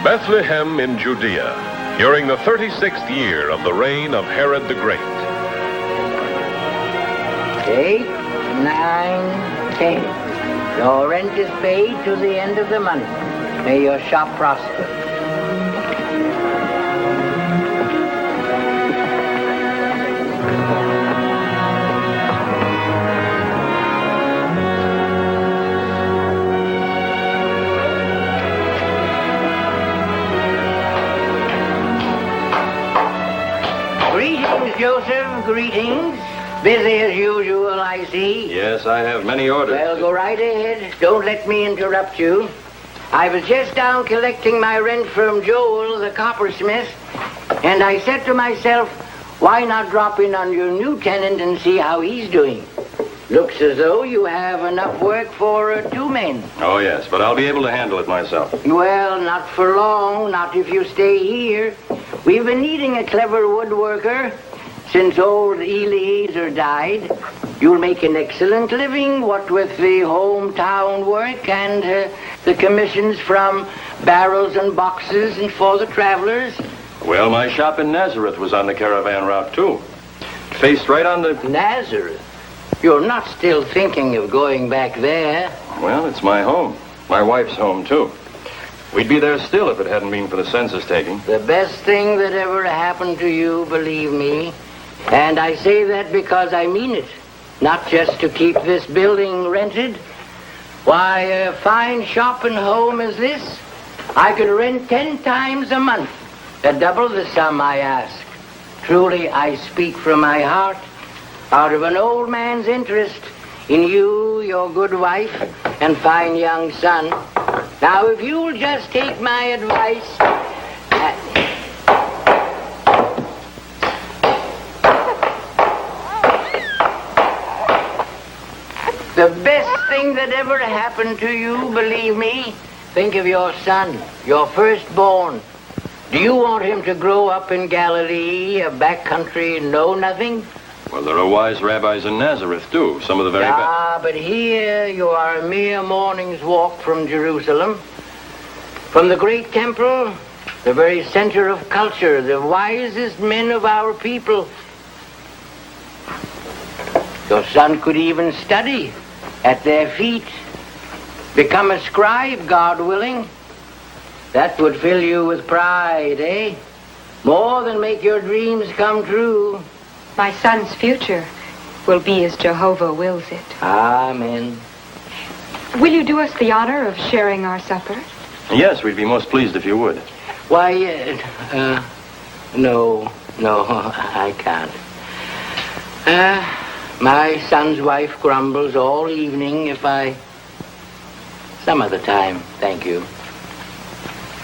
Bethlehem in Judea, during the 36th year of the reign of Herod the Great. 8, 9, 10. Your rent is paid to the end of the month. May your shop prosper. Greetings, Joseph. Greetings. Busy as usual, I see. Yes, I have many orders. Well, go right ahead. Don't let me interrupt you. I was just down collecting my rent from Joel, the coppersmith, and I said to myself, why not drop in on your new tenant and see how he's doing? Looks as though you have enough work for 2 men. Oh, yes, but I'll be able to handle it myself. Well, not for long, not if you stay here. We've been needing a clever woodworker since old Eliezer died. You'll make an excellent living, what with the hometown work and the commissions from barrels and boxes and for the travelers. Well, my shop in Nazareth was on the caravan route, too. It faced right on the... Nazareth? You're not still thinking of going back there? Well, it's my home. My wife's home, too. We'd be there still if it hadn't been for the census taking. The best thing that ever happened to you, believe me. And I say that because I mean it. Not just to keep this building rented. Why, a fine shop and home as this, I could rent 10 times a month. Double the sum I ask. Truly, I speak from my heart, out of an old man's interest in you, your good wife, and fine young son. Now, if you'll just take my advice... The best thing that ever happened to you, believe me, think of your son, your firstborn. Do you want him to grow up in Galilee, a backcountry, know nothing? Well, there are wise rabbis in Nazareth, too. Some of the very best. Ah, but here you are a mere morning's walk from Jerusalem. From the great temple, the very center of culture, the wisest men of our people. Your son could even study at their feet. Become a scribe, God willing. That would fill you with pride, eh? More than make your dreams come true. My son's future will be as Jehovah wills it. Amen. Will you do us the honor of sharing our supper? Yes, we'd be most pleased if you would. Why, no, I can't. My son's wife grumbles all evening if I... Some other time, thank you.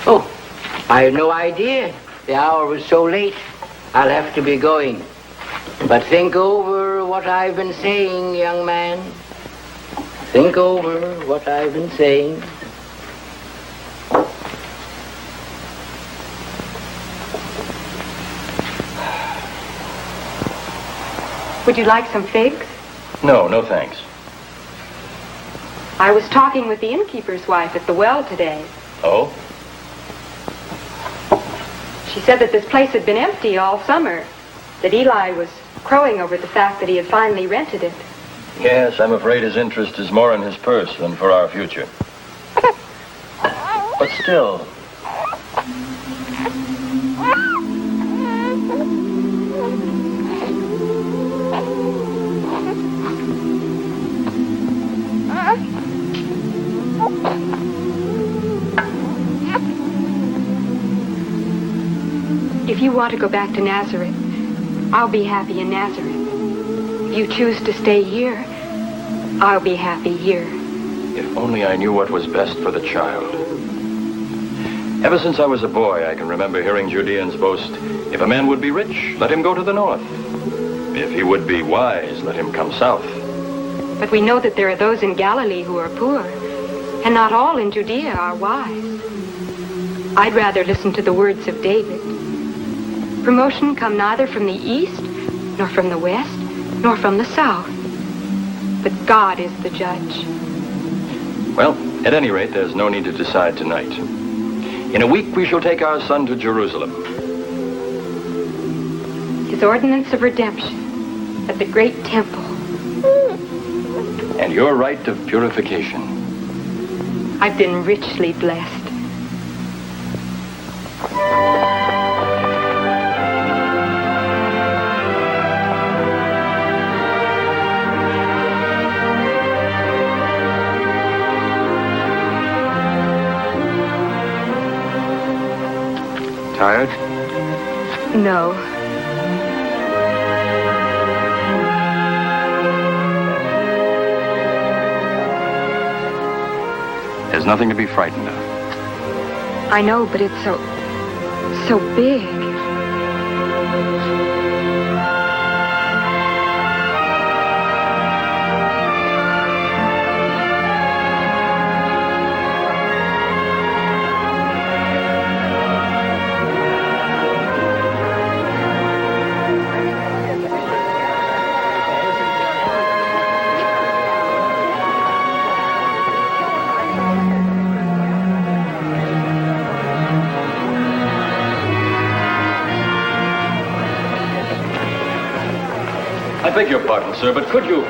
Oh, I had no idea. The hour was so late. I'll have to be going. But think over what I've been saying, young man. Think over what I've been saying. Would you like some figs? No, no thanks. I was talking with the innkeeper's wife at the well today. Oh? She said that this place had been empty all summer, that Eli was crowing over the fact that he had finally rented it. Yes, I'm afraid his interest is more in his purse than for our future. But still... If you want to go back to Nazareth, I'll be happy in Nazareth. If you choose to stay here, I'll be happy here. If only I knew what was best for the child. Ever since I was a boy, I can remember hearing Judeans boast, if a man would be rich, let him go to the north. If he would be wise, let him come south. But we know that there are those in Galilee who are poor, and not all in Judea are wise. I'd rather listen to the words of David. Promotion come neither from the east, nor from the west, nor from the south. But God is the judge. Well, at any rate, there's no need to decide tonight. In a week, we shall take our son to Jerusalem. His ordinance of redemption at the great temple. And your rite of purification. I've been richly blessed. Tired? No. There's nothing to be frightened of. I know, but it's so big. I beg your pardon, sir, but could you...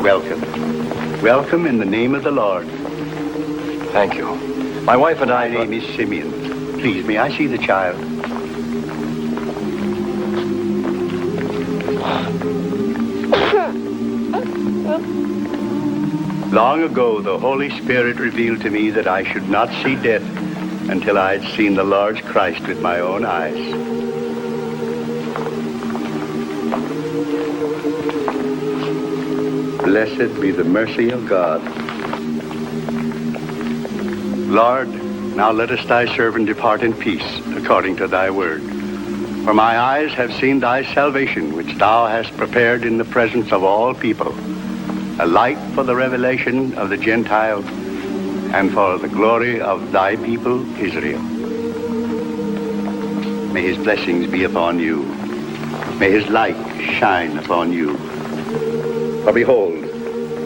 Welcome. Welcome in the name of the Lord. Thank you. My wife and I... My name is Simeon. Please, may I see the child? Long ago, the Holy Spirit revealed to me that I should not see death until I had seen the large Christ with my own eyes. Blessed be the mercy of God. Lord, now lettest thy servant depart in peace, according to thy word. For my eyes have seen thy salvation, which thou hast prepared in the presence of all people, a light for the revelation of the Gentiles, and for the glory of thy people Israel. May his blessings be upon you. May his light shine upon you. For behold,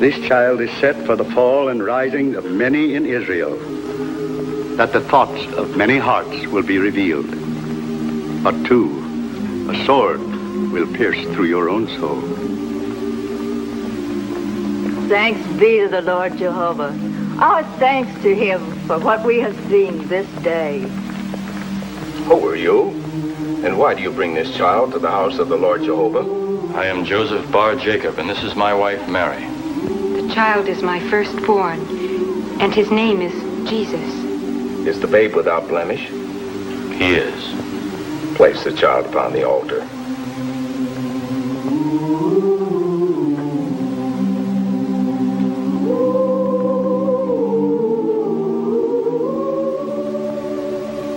this child is set for the fall and rising of many in Israel, that the thoughts of many hearts will be revealed. But too, a sword will pierce through your own soul. Thanks be to the Lord Jehovah. Our thanks to him for what we have seen this day. Who are you? And why do you bring this child to the house of the Lord Jehovah? I am Joseph Bar Jacob, and this is my wife, Mary. The child is my firstborn, and his name is Jesus. Is the babe without blemish? He is. Place the child upon the altar.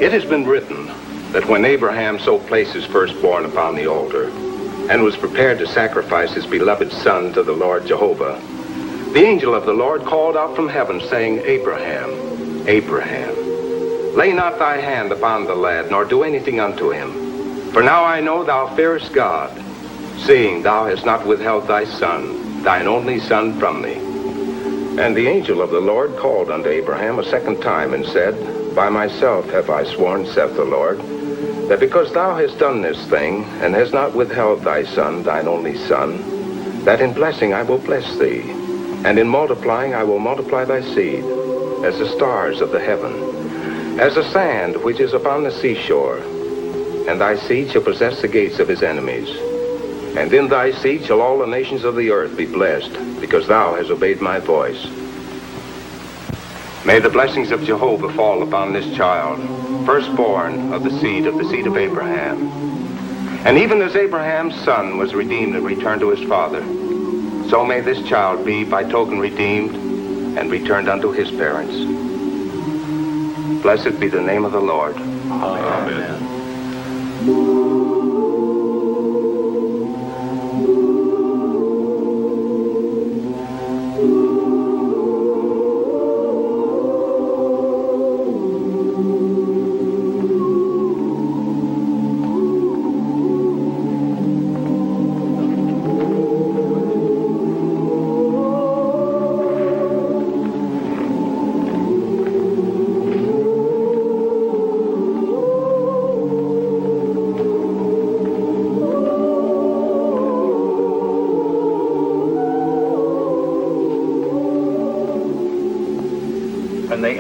It has been written that when Abraham so placed his firstborn upon the altar and was prepared to sacrifice his beloved son to the Lord Jehovah, the angel of the Lord called out from heaven, saying, Abraham, Abraham, lay not thy hand upon the lad, nor do anything unto him. For now I know thou fearest God, seeing thou hast not withheld thy son, thine only son, from thee. And the angel of the Lord called unto Abraham a second time, and said, By myself have I sworn, saith the Lord, that because thou hast done this thing, and hast not withheld thy son, thine only son, that in blessing I will bless thee, and in multiplying I will multiply thy seed, as the stars of the heaven, as the sand which is upon the seashore. And thy seed shall possess the gates of his enemies. And in thy seed shall all the nations of the earth be blessed, because thou hast obeyed my voice. May the blessings of Jehovah fall upon this child, firstborn of the seed of Abraham. And even as Abraham's son was redeemed and returned to his father, so may this child be by token redeemed and returned unto his parents. Blessed be the name of the Lord. Amen.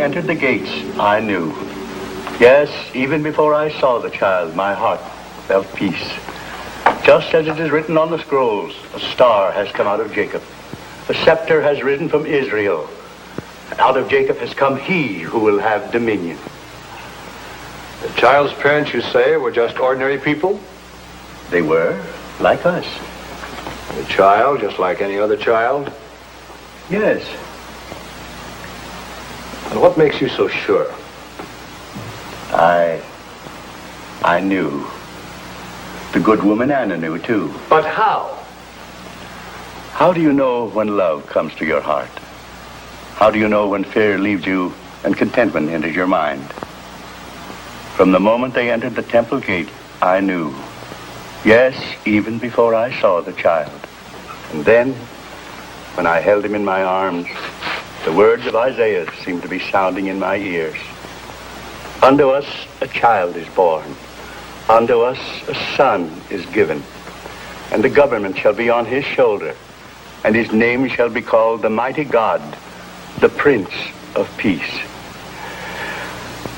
entered the gates, I knew. Yes, even before I saw the child, my heart felt peace. Just as it is written on the scrolls, a star has come out of Jacob. A scepter has risen from Israel. And out of Jacob has come he who will have dominion. The child's parents, you say, were just ordinary people? They were, like us. The child, just like any other child? Yes. And what makes you so sure? I knew. The good woman Anna knew, too. But how? How do you know when love comes to your heart? How do you know when fear leaves you and contentment enters your mind? From the moment they entered the temple gate, I knew. Yes, even before I saw the child. And then, when I held him in my arms, the words of Isaiah seemed to be sounding in my ears. Unto us a child is born. Unto us a son is given. And the government shall be on his shoulder. And his name shall be called the Mighty God, the Prince of Peace.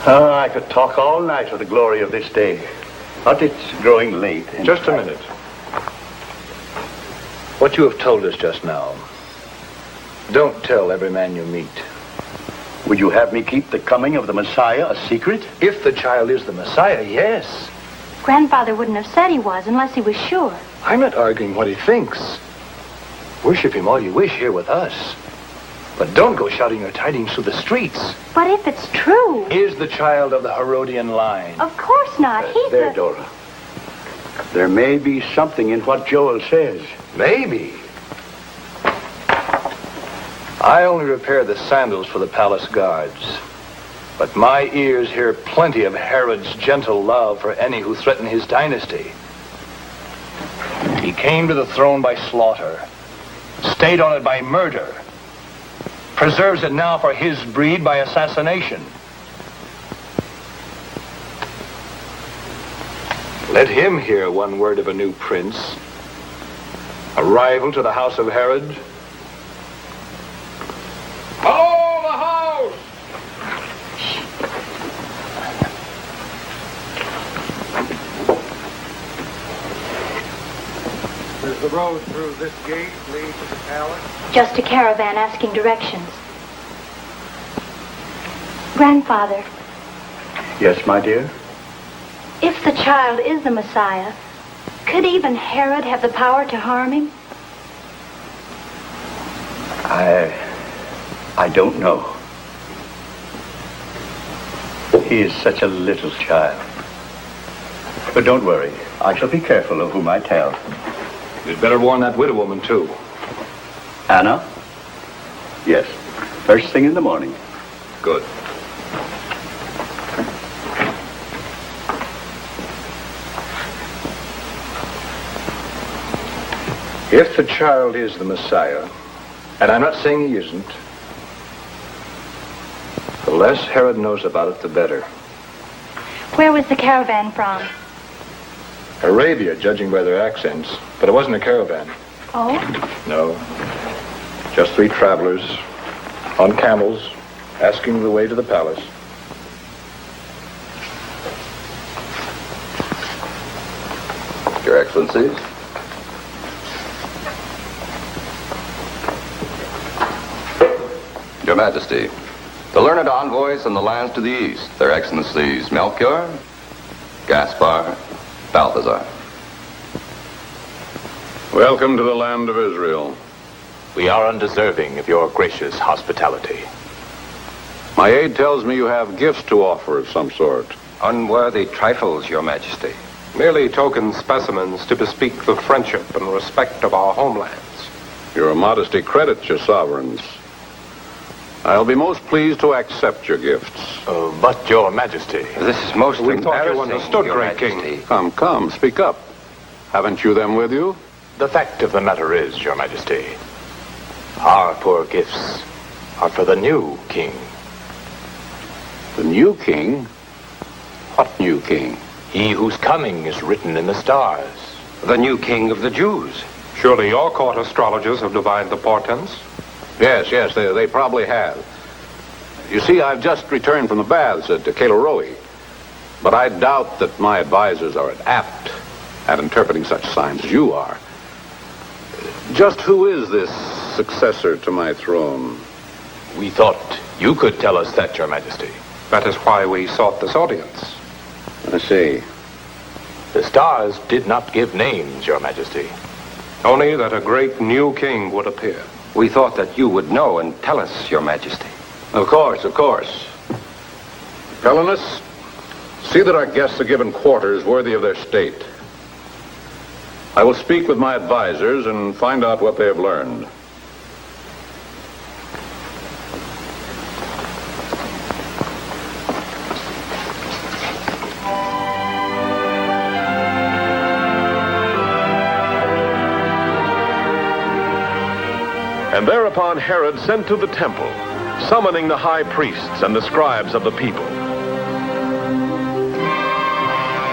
Oh, I could talk all night of the glory of this day. But it's growing late. Just a minute. What you have told us just now, don't tell every man you meet. Would you have me keep the coming of the Messiah a secret? If the child is the Messiah, yes. Grandfather wouldn't have said he was unless he was sure. I'm not arguing what he thinks. Worship him all you wish here with us. But don't go shouting your tidings through the streets. But if it's true... Is the child of the Herodian line. Of course not. He's There, Dora. There may be something in what Joel says. Maybe. I only repair the sandals for the palace guards. But my ears hear plenty of Herod's gentle love for any who threaten his dynasty. He came to the throne by slaughter, stayed on it by murder, preserves it now for his breed by assassination. Let him hear one word of a new prince, a rival to the house of Herod. Hello, the house! Does the road through this gate lead to the palace? just a caravan asking directions. Grandfather, Yes, my dear? if the child is the Messiah, could even Herod have the power to harm him? I don't know. He is such a little child. But don't worry. I shall be careful of whom I tell. You'd better warn that widow woman, too. Anna? Yes. First thing in the morning. Good. If the child is the Messiah, and I'm not saying he isn't, the less Herod knows about it, the better. Where was the caravan from? Arabia, judging by their accents, but it wasn't a caravan. Oh? No. Just 3 travelers on camels asking the way to the palace. Your Excellencies. Your Majesty, the learned envoys from the lands to the east, Their Excellencies Melchior, Gaspar, Balthazar. Welcome to the land of Israel. We are undeserving of your gracious hospitality. My aide tells me you have gifts to offer of some sort. Unworthy trifles, Your Majesty. Merely token specimens to bespeak the friendship and respect of our homelands. Your modesty credits your sovereigns. I'll be most pleased to accept your gifts. But Your Majesty... This is most We thought you embarrassing, understood, Your great Majesty. king. Come, speak up. Haven't you them with you? The fact of the matter is, Your Majesty, our poor gifts are for the new king. The new king? What new king? He whose coming is written in the stars. The new king of the Jews. Surely your court astrologers have divined the portents? Yes, they probably have. You see, I've just returned from the baths at Coyle, but I doubt that my advisors are apt at interpreting such signs as you are. Just who is this successor to my throne? We thought you could tell us that, Your Majesty. That is why we sought this audience. I see. The stars did not give names, Your Majesty. Only that a great new king would appear. We thought that you would know and tell us, Your Majesty. Of course, of course. Helenus, see that our guests are given quarters worthy of their state. I will speak with my advisors and find out what they have learned. And thereupon Herod sent to the temple, summoning the high priests and the scribes of the people.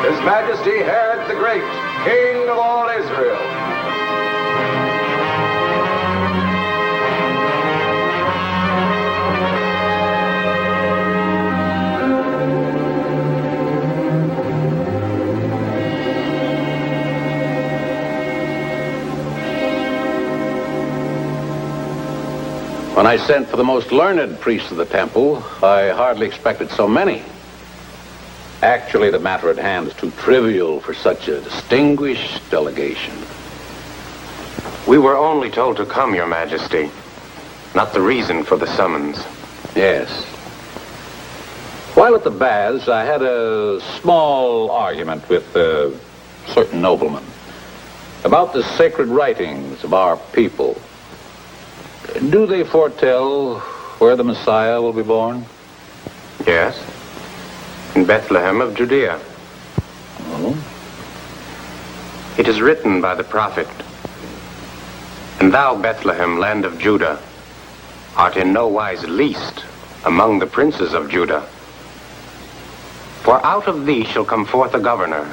His Majesty Herod the Great, King of all Israel. When I sent for the most learned priests of the temple, I hardly expected so many. Actually, the matter at hand is too trivial for such a distinguished delegation. We were only told to come, Your Majesty, not the reason for the summons. Yes. While at the baths, I had a small argument with a certain nobleman about the sacred writings of our people. Do they foretell where the Messiah will be born? Yes. In Bethlehem of Judea. Oh? It is written by the prophet, "And thou, Bethlehem, land of Judah, art in no wise least among the princes of Judah. For out of thee shall come forth a governor,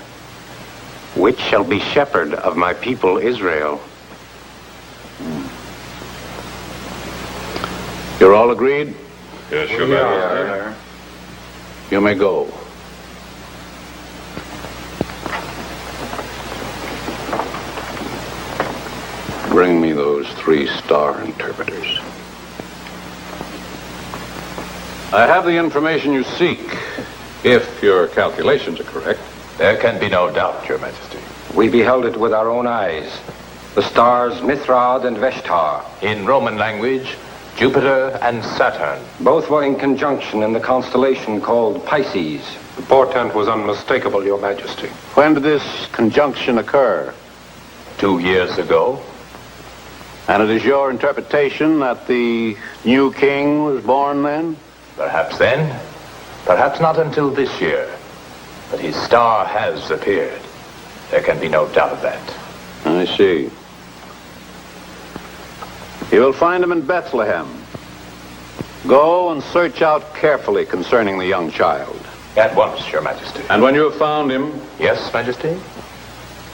which shall be shepherd of my people Israel." You're all agreed? Yes, Your Majesty. You may go. Bring me those 3 star interpreters. I have the information you seek, if your calculations are correct. There can be no doubt, Your Majesty. We beheld it with our own eyes. The stars Mithrad and Veshtar. In Roman language, Jupiter and Saturn. Both were in conjunction in the constellation called Pisces. The portent was unmistakable, Your Majesty. When did this conjunction occur? 2 years ago. And it is your interpretation that the new king was born then? Perhaps then, perhaps not until this year. But his star has appeared. There can be no doubt of that. I see. You will find him in Bethlehem. Go and search out carefully concerning the young child. At once, Your Majesty. And when you have found him... Yes, Majesty?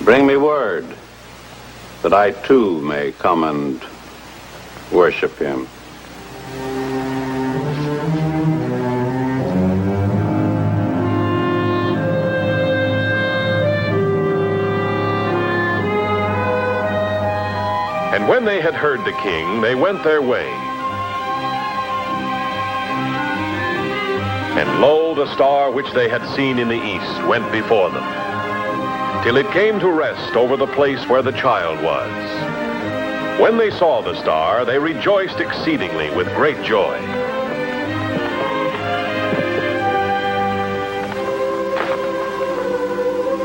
Bring me word that I too may come and worship him. And when they had heard the king, they went their way. And lo, the star which they had seen in the east went before them, till it came to rest over the place where the child was. When they saw the star, they rejoiced exceedingly with great joy.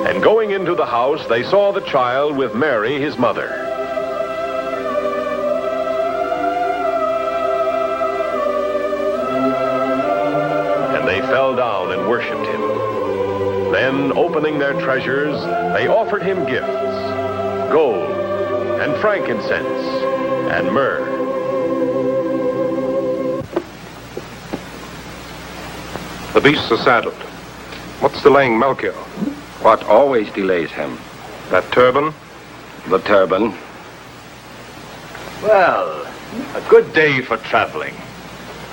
And going into the house, they saw the child with Mary, his mother. They fell down and worshipped him. Then, opening their treasures, they offered him gifts, gold and frankincense and myrrh. The beasts are saddled. What's delaying Melchior? What always delays him? That turban? The turban. Well, a good day for traveling.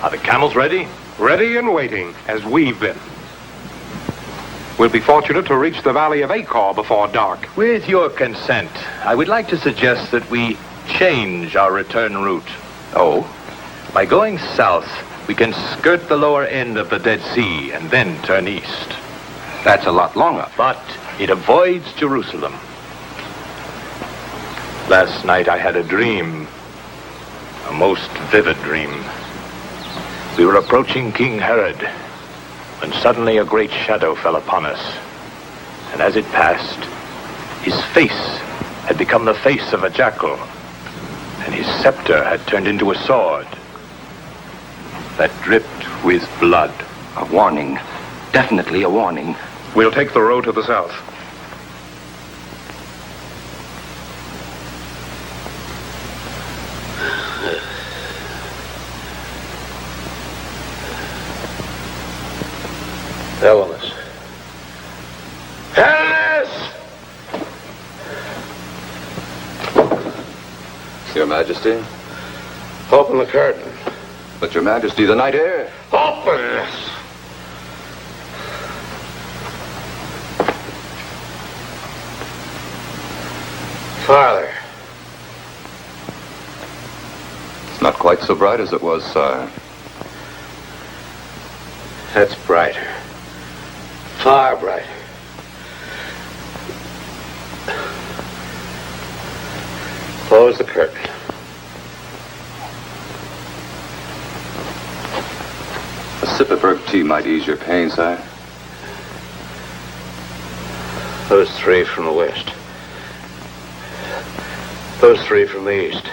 Are the camels ready? ready and waiting, as we've been. We'll be fortunate to reach the Valley of Achor before dark. With your consent, I would like to suggest that we change our return route. Oh? By going south, we can skirt the lower end of the Dead Sea and then turn east. That's a lot longer. But it avoids Jerusalem. Last night I had a dream. A most vivid dream. We were approaching King Herod when suddenly a great shadow fell upon us. And as it passed, his face had become the face of a jackal, and his scepter had turned into a sword that dripped with blood. A warning. Definitely a warning. We'll take the road to the south. Helenas. Helenas! Your Majesty? Open the curtain. But Your Majesty, the night air. Open this! Farther. It's not quite so bright as it was, sire. That's brighter. Far brighter. Close the curtain. A sip of herb tea might ease your pain, sire. Those three from the west. Those three from the east.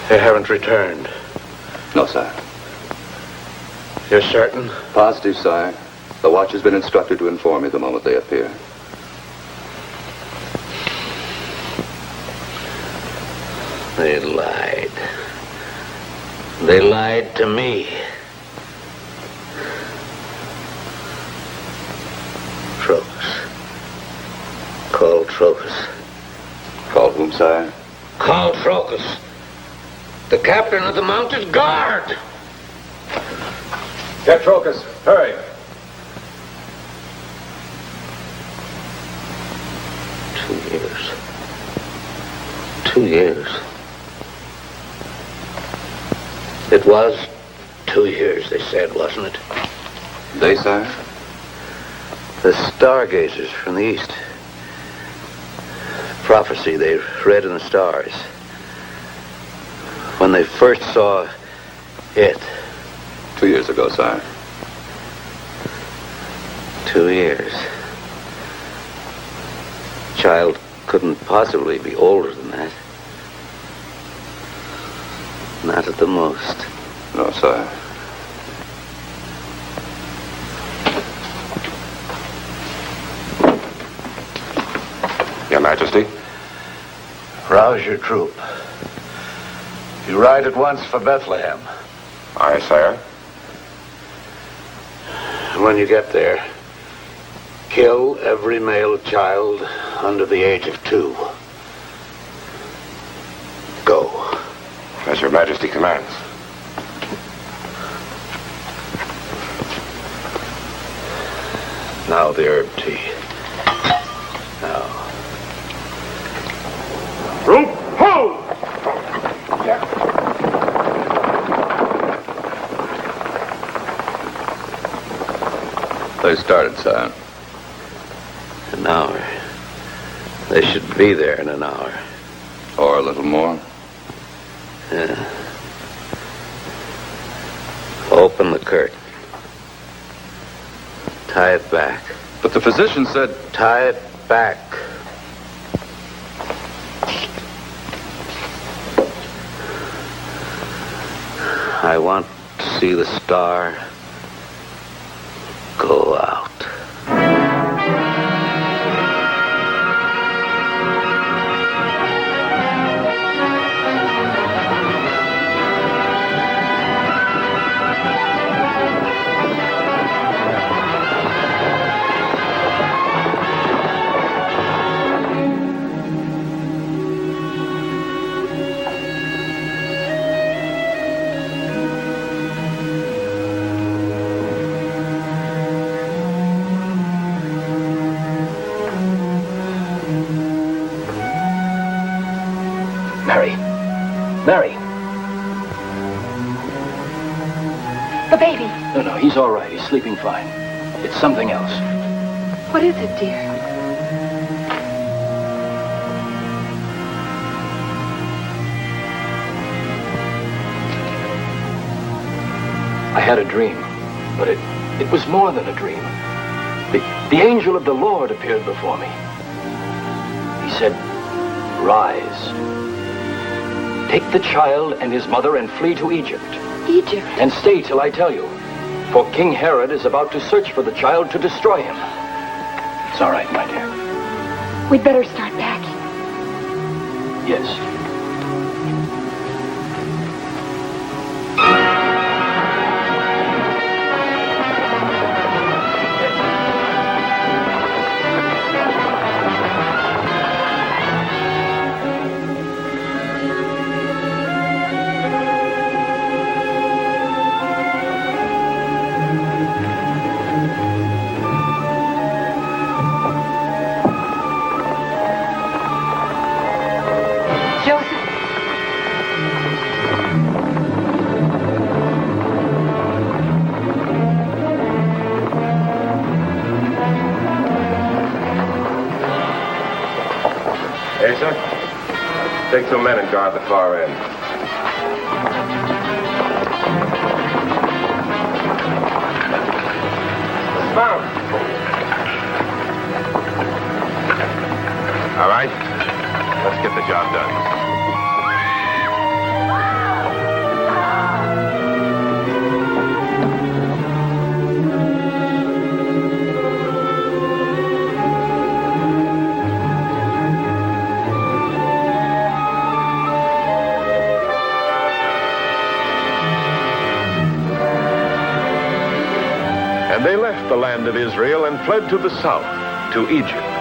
They haven't returned. No, sire. You're certain? Positive, sire. The watch has been instructed to inform me the moment they appear. They lied. They lied to me. Trocus. Call Trocus. Call whom, sire? Call Trocus. The captain of the mounted guard. Get Trocus. Hurry. Two years. It was 2 years, they said, wasn't it? They, sire? The stargazers from the east. Prophecy they read in the stars. When they first saw it. 2 years ago, sire. 2 years. Child couldn't possibly be older than that. Not at the most. No, sire. Your Majesty? Rouse your troop. You ride at once for Bethlehem. Aye, sire. And when you get there, kill every male child under the age of 2. Go. As Your Majesty commands. Now the herb tea. Now. Rope, hold! They started, sire. An hour. They should be there in an hour. Or a little more. Yeah. Open the curtain. Tie it back. But the physician said... Tie it back. I want to see the star go out. Mary. The baby. No, he's all right. He's sleeping fine. It's something else. What is it, dear? I had a dream, but it was more than a dream. The angel of the Lord appeared before me. He said, "Rise. Take the child and his mother and flee to Egypt. Egypt? And stay till I tell you. For King Herod is about to search for the child to destroy him." It's all right, my dear. We'd better start packing. Yes. Take some men and guard the far end. Mount. All right. Let's get the job done. And they left the land of Israel and fled to the south, to Egypt.